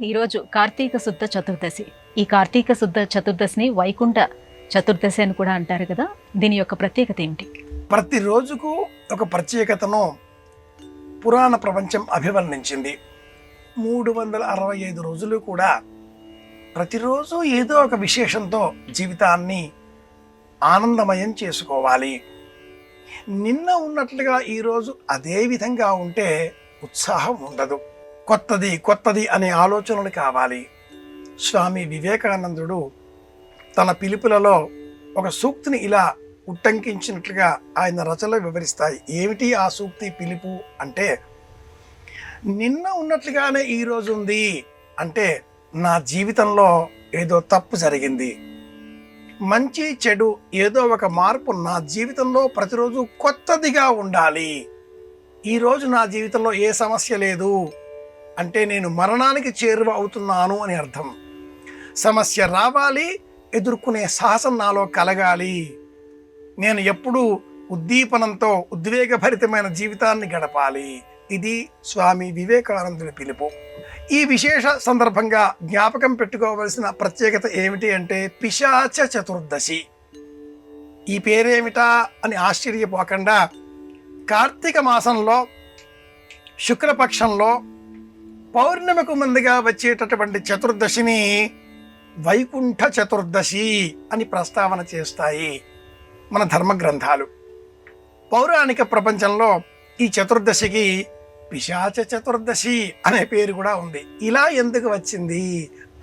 ఈరోజు కార్తీక శుద్ధ చతుర్దశి. ఈ కార్తీక శుద్ధ చతుర్దశిని వైకుంఠ చతుర్దశి అని కూడా అంటారు కదా. దీని యొక్క ప్రత్యేకత ఏమిటి? ప్రతి రోజుకు ఒక ప్రత్యేకతను పురాణ ప్రపంచం అభివర్ణించింది. 365 రోజులు కూడా ప్రతిరోజు ఏదో ఒక విశేషంతో జీవితాన్ని ఆనందమయం చేసుకోవాలి. నిన్న ఉన్నట్లుగా ఈరోజు అదే విధంగా ఉంటే ఉత్సాహం ఉండదు. కొత్తది అనే ఆలోచనలు కావాలి. స్వామి వివేకానందుడు తన పిలుపులలో ఒక సూక్తిని ఇలా ఉట్టంకించినట్లుగా ఆయన రచనలు వివరిస్తాయి. ఏమిటి ఆ సూక్తి పిలుపు అంటే, నిన్న ఉన్నట్లుగానే ఈరోజు ఉంది అంటే నా జీవితంలో ఏదో తప్పు జరిగింది, మంచి చెడు ఏదో ఒక మార్పు నా జీవితంలో ప్రతిరోజు కొత్తదిగా ఉండాలి. ఈరోజు నా జీవితంలో ఏ సమస్య లేదు అంటే నేను మరణానికి చేరువ అవుతున్నాను అని అర్థం. సమస్య రావాలి, ఎదుర్కొనే సాహసం నాలో కలగాలి. నేను ఎప్పుడూ ఉద్దీపనంతో ఉద్వేగభరితమైన జీవితాన్ని గడపాలి. ఇది స్వామి వివేకానందుని పిలుపు. ఈ విశేష సందర్భంగా జ్ఞాపకం పెట్టుకోవలసిన ప్రత్యేకత ఏమిటి అంటే పిశాచ చతుర్దశి. ఈ పేరేమిటా అని ఆశ్చర్యపోకుండా, కార్తీక మాసంలో శుక్లపక్షంలో పౌర్ణమికు ముందుగా వచ్చేటటువంటి చతుర్దశిని వైకుంఠ చతుర్దశి అని ప్రస్తావన చేస్తాయి మన ధర్మ గ్రంథాలు. పౌరాణిక ప్రపంచంలో ఈ చతుర్దశికి పిశాచ చతుర్దశి అనే పేరు కూడా ఉంది. ఇలా ఎందుకు వచ్చింది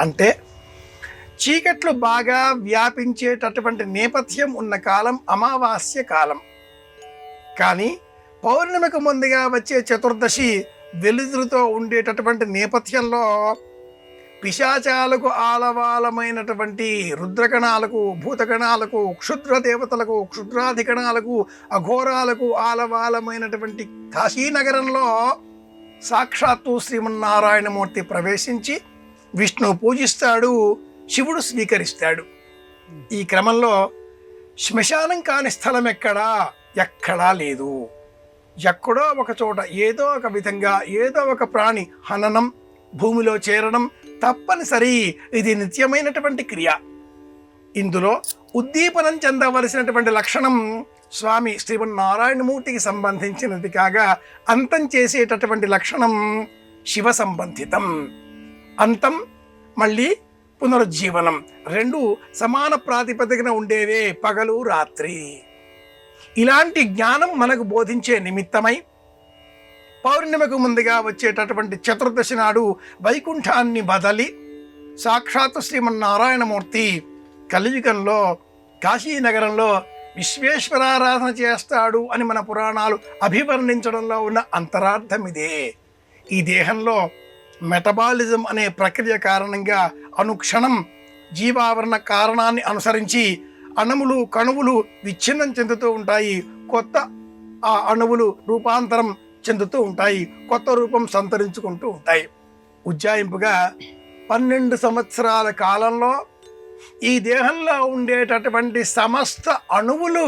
అంటే, చీకట్లు బాగా వ్యాపించేటటువంటి నేపథ్యం ఉన్న కాలం అమావాస్య కాలం. కానీ పౌర్ణమికి ముందుగా వచ్చే చతుర్దశి వెలుతురుతో ఉండేటటువంటి నేపథ్యంలో పిశాచాలకు ఆలవాలమైనటువంటి రుద్రగణాలకు, భూతగణాలకు, క్షుద్ర దేవతలకు, క్షుద్రాధిగణాలకు, అఘోరాలకు ఆలవాలమైనటువంటి కాశీనగరంలో సాక్షాత్తు శ్రీమన్నారాయణమూర్తి ప్రవేశించి విష్ణువు పూజిస్తాడు, శివుడు స్వీకరిస్తాడు. ఈ క్రమంలో శ్మశానం కాని స్థలం ఎక్కడా లేదు. ఎక్కడో ఒక చోట ఏదో ఒక విధంగా ఏదో ఒక ప్రాణి హననం, భూమిలో చేరడం తప్పనిసరి. ఇది నిత్యమైనటువంటి క్రియ. ఇందులో ఉద్దీపనం చెందవలసినటువంటి లక్షణం స్వామి శ్రీమన్నారాయణమూర్తికి సంబంధించినది కాగా, అంతం చేసేటటువంటి లక్షణం శివ సంబంధితం. అంతం మళ్ళీ పునరుజ్జీవనం రెండు సమాన ప్రాతిపదికన ఉండేవే, పగలు రాత్రి. ఇలాంటి జ్ఞానం మనకు బోధించే నిమిత్తమై పౌర్ణమికు ముందుగా వచ్చేటటువంటి చతుర్దశి నాడు వైకుంఠాన్ని బదలి సాక్షాత్తు శ్రీమన్నారాయణమూర్తి కలియుగంలో కాశీనగరంలో విశ్వేశ్వరారాధన చేస్తాడు అని మన పురాణాలు అభివర్ణించడంలో ఉన్న అంతరార్థం ఇదే. ఈ దేహంలో మెటబాలిజం అనే ప్రక్రియ కారణంగా అనుక్షణం జీవావరణ కారణాన్ని అనుసరించి అణువులు కణువులు విచ్ఛిన్నం చెందుతూ ఉంటాయి. కొత్త ఆ అణువులు రూపాంతరం చెందుతూ ఉంటాయి, కొత్త రూపం సంతరించుకుంటూ ఉంటాయి. ఉజ్జాయింపుగా 12 సంవత్సరాల కాలంలో ఈ దేహంలో ఉండేటటువంటి సమస్త అణువులు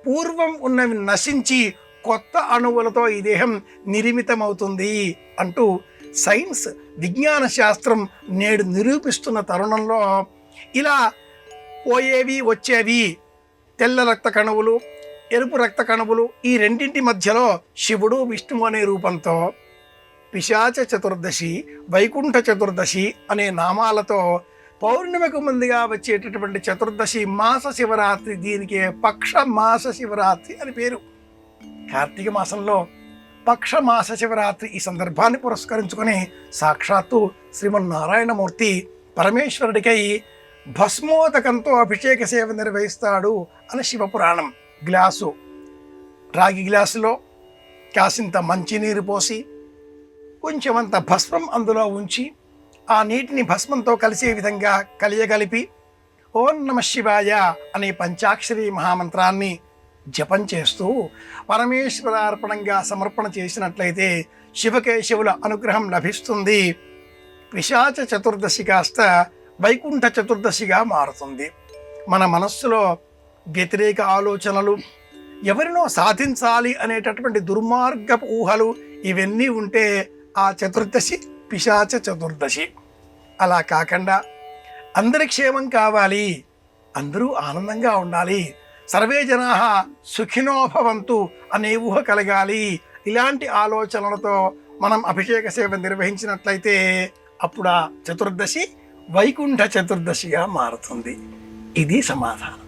పూర్వం ఉన్నవి నశించి కొత్త అణువులతో ఈ దేహం నిర్మితమవుతుంది అంటూ సైన్స్, విజ్ఞాన శాస్త్రం నేడు నిరూపిస్తున్న తరుణంలో ఇలా పోయేవి వచ్చేవి తెల్ల రక్త కణువులు, ఎరుపు రక్త కణువులు, ఈ రెండింటి మధ్యలో శివుడు విష్ణువు అనే రూపంతో పిశాచ చతుర్దశి, వైకుంఠ చతుర్దశి అనే నామాలతో పౌర్ణమికి ముందుగా వచ్చేటటువంటి చతుర్దశి మాస శివరాత్రి, దీనికి పక్ష మాస శివరాత్రి అని పేరు. కార్తీక మాసంలో పక్ష మాస శివరాత్రి ఈ సందర్భాన్ని పురస్కరించుకొని సాక్షాత్తు శ్రీమన్నారాయణమూర్తి పరమేశ్వరుడికై భస్మోదకంతో అభిషేక సేవ నిర్వహిస్తాడు అని శివపురాణం. రాగి గ్లాసులో కాసింత మంచినీరు పోసి కొంచెమంత భస్మం అందులో ఉంచి ఆ నీటిని భస్మంతో కలిసే విధంగా కలియగలిపి ఓం నమః శివాయ అనే పంచాక్షరి మహామంత్రాన్ని జపం చేస్తూ పరమేశ్వరార్పణంగా సమర్పణ చేసినట్లయితే శివకేశవుల అనుగ్రహం లభిస్తుంది. పిశాచ చతుర్దశి కాస్త వైకుంఠ చతుర్దశిగా మారుతుంది. మన మనస్సులో వ్యతిరేక ఆలోచనలు, ఎవరినో సాధించాలి అనేటటువంటి దుర్మార్గపు ఊహలు ఇవన్నీ ఉంటే ఆ చతుర్దశి పిశాచ చతుర్దశి. అలా కాకుండా అందరి క్షేమం కావాలి, అందరూ ఆనందంగా ఉండాలి, సర్వే జనా సుఖినో భవంతు అనే ఊహ కలగాలి, ఇలాంటి ఆలోచనలతో మనం అభిషేక సేవ నిర్వహించినట్లయితే అప్పుడు ఆ చతుర్దశి వైకుంఠ చతుర్దశిగా మారుతుంది. ఇది సమాధానం.